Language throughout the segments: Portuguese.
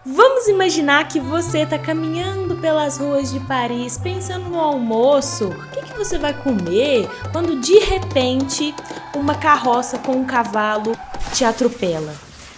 Vamos imaginar que você está caminhando pelas ruas de Paris pensando no almoço, o que você vai comer, quando de repente uma carroça com um cavalo te atropela.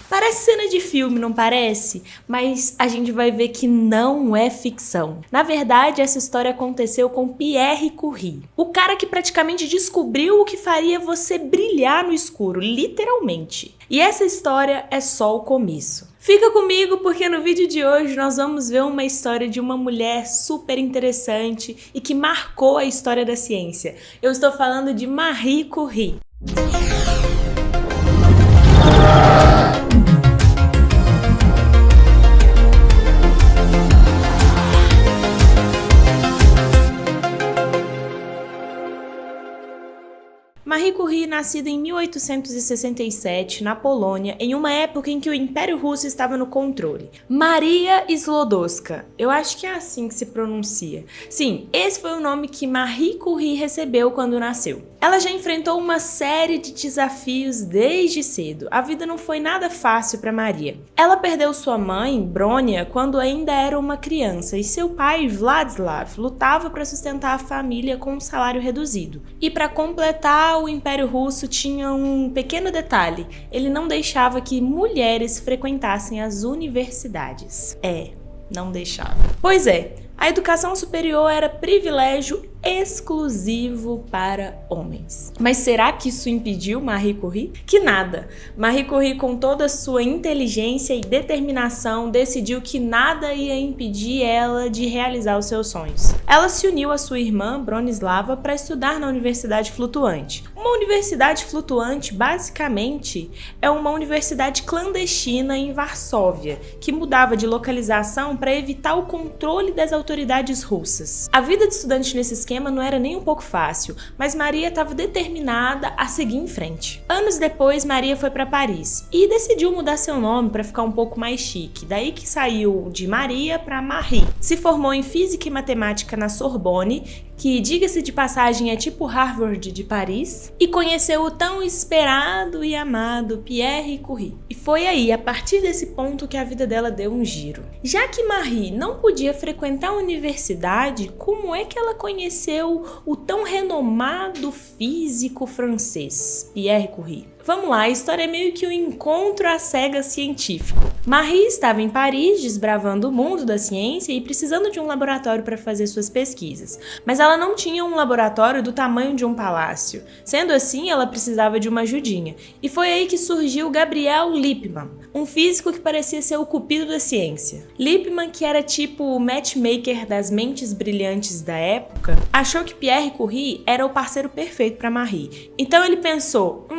Parece cena de filme, não parece? Mas a gente vai ver que não é ficção. Na verdade, essa história aconteceu com Pierre Curie, o cara que praticamente descobriu o que faria você brilhar no escuro, literalmente. E essa história é só o começo. Fica comigo porque no vídeo de hoje nós vamos ver uma história de uma mulher super interessante e que marcou a história da ciência. Eu estou falando de Marie Curie. Marie Curie, nascida em 1867, na Polônia, em uma época em que o Império Russo estava no controle. Maria Sklodowska, eu acho que é assim que se pronuncia. Sim, esse foi o nome que Marie Curie recebeu quando nasceu. Ela já enfrentou uma série de desafios desde cedo. A vida não foi nada fácil para Maria. Ela perdeu sua mãe, Bronia, quando ainda era uma criança, e seu pai, Vladislav, lutava para sustentar a família com um salário reduzido. E para completar, o Império Russo tinha um pequeno detalhe: ele não deixava que mulheres frequentassem as universidades. Não deixava. Pois é, a educação superior era privilégio exclusivo para homens. Mas será que isso impediu Marie Curie? Que nada! Marie Curie, com toda a sua inteligência e determinação, decidiu que nada ia impedir ela de realizar os seus sonhos. Ela se uniu à sua irmã, Bronislava, para estudar na Universidade Flutuante. Uma universidade flutuante, basicamente, é uma universidade clandestina em Varsóvia, que mudava de localização para evitar o controle das autoridades russas. A vida de estudante nesse esquema não era nem um pouco fácil, mas Maria estava determinada a seguir em frente. Anos depois, Maria foi para Paris e decidiu mudar seu nome para ficar um pouco mais chique. Daí que saiu de Maria para Marie. Se formou em Física e Matemática na Sorbonne, que, diga-se de passagem, é tipo Harvard de Paris, e conheceu o tão esperado e amado Pierre Curie. E foi aí, a partir desse ponto, que a vida dela deu um giro. Já que Marie não podia frequentar a universidade, como é que ela conheceu o tão renomado físico francês, Pierre Curie? Vamos lá, a história é meio que um encontro às cegas científico. Marie estava em Paris, desbravando o mundo da ciência e precisando de um laboratório para fazer suas pesquisas. Mas ela não tinha um laboratório do tamanho de um palácio. Sendo assim, ela precisava de uma ajudinha. E foi aí que surgiu Gabriel Lippmann, um físico que parecia ser o cupido da ciência. Lippmann, que era tipo o matchmaker das mentes brilhantes da época, achou que Pierre Curie era o parceiro perfeito para Marie. Então ele pensou,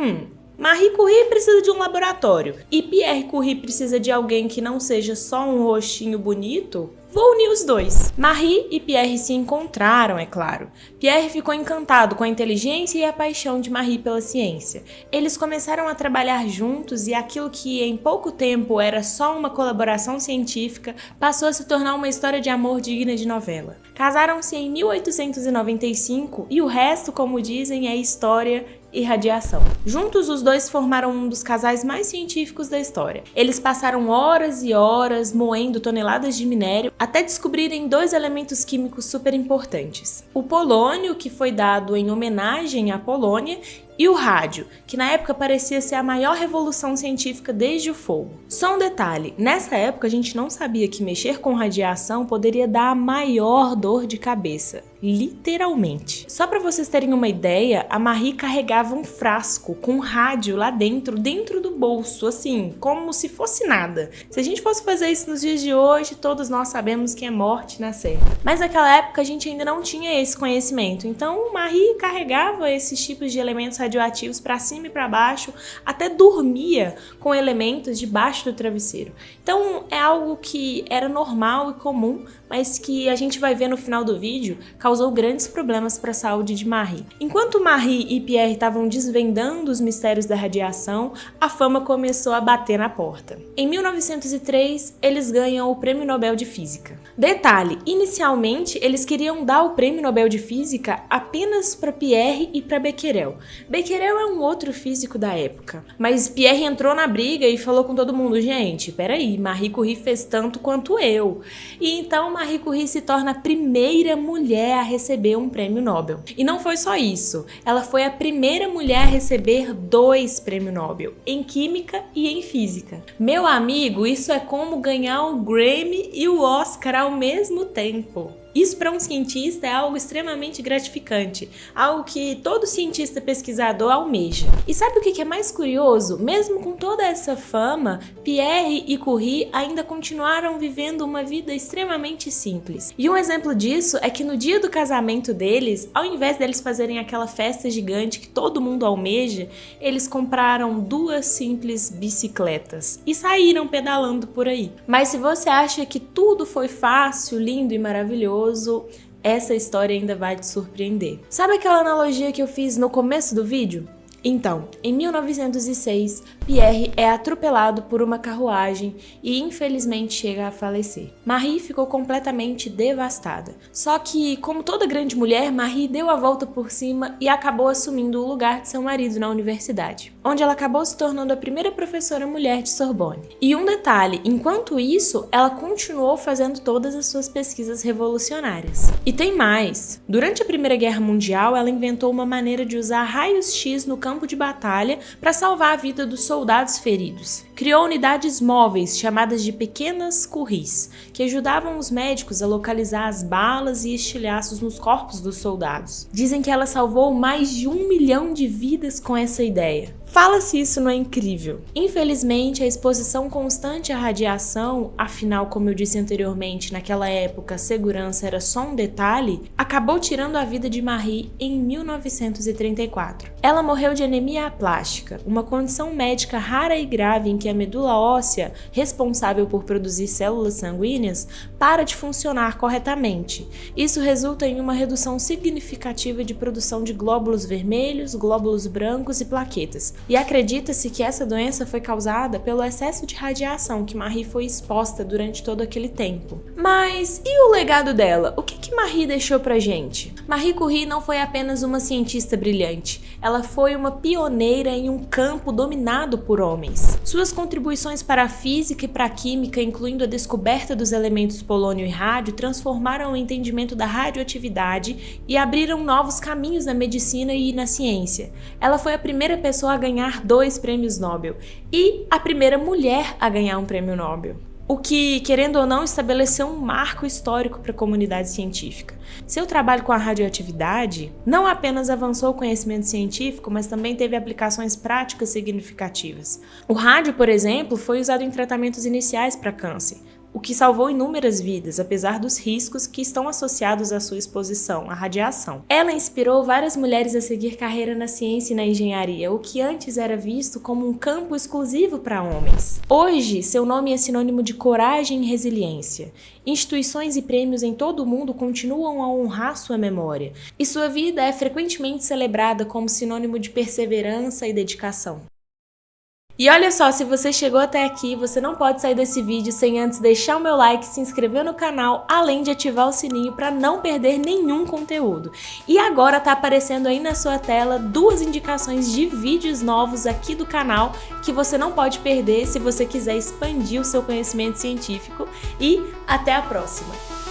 Marie Curie precisa de um laboratório e Pierre Curie precisa de alguém que não seja só um rostinho bonito. Vou unir os dois. Marie e Pierre se encontraram, é claro. Pierre ficou encantado com a inteligência e a paixão de Marie pela ciência. Eles começaram a trabalhar juntos e aquilo que em pouco tempo era só uma colaboração científica passou a se tornar uma história de amor digna de novela. Casaram-se em 1895 e o resto, como dizem, é história e radiação. Juntos, os dois formaram um dos casais mais científicos da história. Eles passaram horas e horas moendo toneladas de minério até descobrirem dois elementos químicos super importantes: o polônio, que foi dado em homenagem à Polônia, e o rádio, que na época parecia ser a maior revolução científica desde o fogo. Só um detalhe, nessa época a gente não sabia que mexer com radiação poderia dar a maior dor de cabeça, literalmente. Só para vocês terem uma ideia, a Marie carregava um frasco com rádio lá dentro do bolso, assim, como se fosse nada. Se a gente fosse fazer isso nos dias de hoje, todos nós sabemos que é morte na certa. Mas naquela época a gente ainda não tinha esse conhecimento, então Marie carregava esses tipos de elementos radioativos para cima e para baixo, até dormia com elementos debaixo do travesseiro. Então é algo que era normal e comum, mas que a gente vai ver no final do vídeo causou grandes problemas para a saúde de Marie. Enquanto Marie e Pierre estavam desvendando os mistérios da radiação, a fama começou a bater na porta. Em 1903, eles ganham o Prêmio Nobel de Física. Detalhe, inicialmente eles queriam dar o Prêmio Nobel de Física apenas para Pierre e para Becquerel. Becquerel é um outro físico da época, mas Pierre entrou na briga e falou com todo mundo: gente, peraí, Marie Curie fez tanto quanto eu. E então Marie Curie se torna a primeira mulher a receber um prêmio Nobel. E não foi só isso, ela foi a primeira mulher a receber 2 prêmios Nobel, em Química e em Física. Meu amigo, isso é como ganhar o Grammy e o Oscar ao mesmo tempo. Isso para um cientista é algo extremamente gratificante, algo que todo cientista pesquisador almeja. E sabe o que é mais curioso? Mesmo com toda essa fama, Pierre e Curie ainda continuaram vivendo uma vida extremamente simples. E um exemplo disso é que no dia do casamento deles, ao invés deles fazerem aquela festa gigante que todo mundo almeja, eles compraram 2 simples bicicletas e saíram pedalando por aí. Mas se você acha que tudo foi fácil, lindo e maravilhoso, essa história ainda vai te surpreender. Sabe aquela analogia que eu fiz no começo do vídeo? Então, em 1906, Pierre é atropelado por uma carruagem e infelizmente chega a falecer. Marie ficou completamente devastada. Só que, como toda grande mulher, Marie deu a volta por cima e acabou assumindo o lugar de seu marido na universidade, onde ela acabou se tornando a primeira professora mulher de Sorbonne. E um detalhe, enquanto isso, ela continuou fazendo todas as suas pesquisas revolucionárias. E tem mais. Durante a Primeira Guerra Mundial, ela inventou uma maneira de usar raios-x no campo de batalha para salvar a vida dos soldados feridos. Criou unidades móveis chamadas de pequenas Curies, que ajudavam os médicos a localizar as balas e estilhaços nos corpos dos soldados. Dizem que ela salvou mais de 1 milhão de vidas com essa ideia. Fala se isso não é incrível. Infelizmente, a exposição constante à radiação, afinal, como eu disse anteriormente, naquela época a segurança era só um detalhe, acabou tirando a vida de Marie em 1934. Ela morreu de anemia aplástica, uma condição médica rara e grave em que a medula óssea, responsável por produzir células sanguíneas, para de funcionar corretamente. Isso resulta em uma redução significativa de produção de glóbulos vermelhos, glóbulos brancos e plaquetas. E acredita-se que essa doença foi causada pelo excesso de radiação que Marie foi exposta durante todo aquele tempo. Mas e o legado dela? O que Marie deixou pra gente? Marie Curie não foi apenas uma cientista brilhante, ela foi uma pioneira em um campo dominado por homens. Suas contribuições para a física e para a química, incluindo a descoberta dos elementos polônio e rádio, transformaram o entendimento da radioatividade e abriram novos caminhos na medicina e na ciência. Ela foi a primeira pessoa a ganhar 2 prêmios Nobel e a primeira mulher a ganhar um prêmio Nobel. O que, querendo ou não, estabeleceu um marco histórico para a comunidade científica. Seu trabalho com a radioatividade não apenas avançou o conhecimento científico, mas também teve aplicações práticas significativas. O rádio, por exemplo, foi usado em tratamentos iniciais para câncer, o que salvou inúmeras vidas, apesar dos riscos que estão associados à sua exposição à radiação. Ela inspirou várias mulheres a seguir carreira na ciência e na engenharia, o que antes era visto como um campo exclusivo para homens. Hoje, seu nome é sinônimo de coragem e resiliência. Instituições e prêmios em todo o mundo continuam a honrar sua memória, e sua vida é frequentemente celebrada como sinônimo de perseverança e dedicação. E olha só, se você chegou até aqui, você não pode sair desse vídeo sem antes deixar o meu like, se inscrever no canal, além de ativar o sininho para não perder nenhum conteúdo. E agora tá aparecendo aí na sua tela 2 indicações de vídeos novos aqui do canal que você não pode perder se você quiser expandir o seu conhecimento científico. E até a próxima!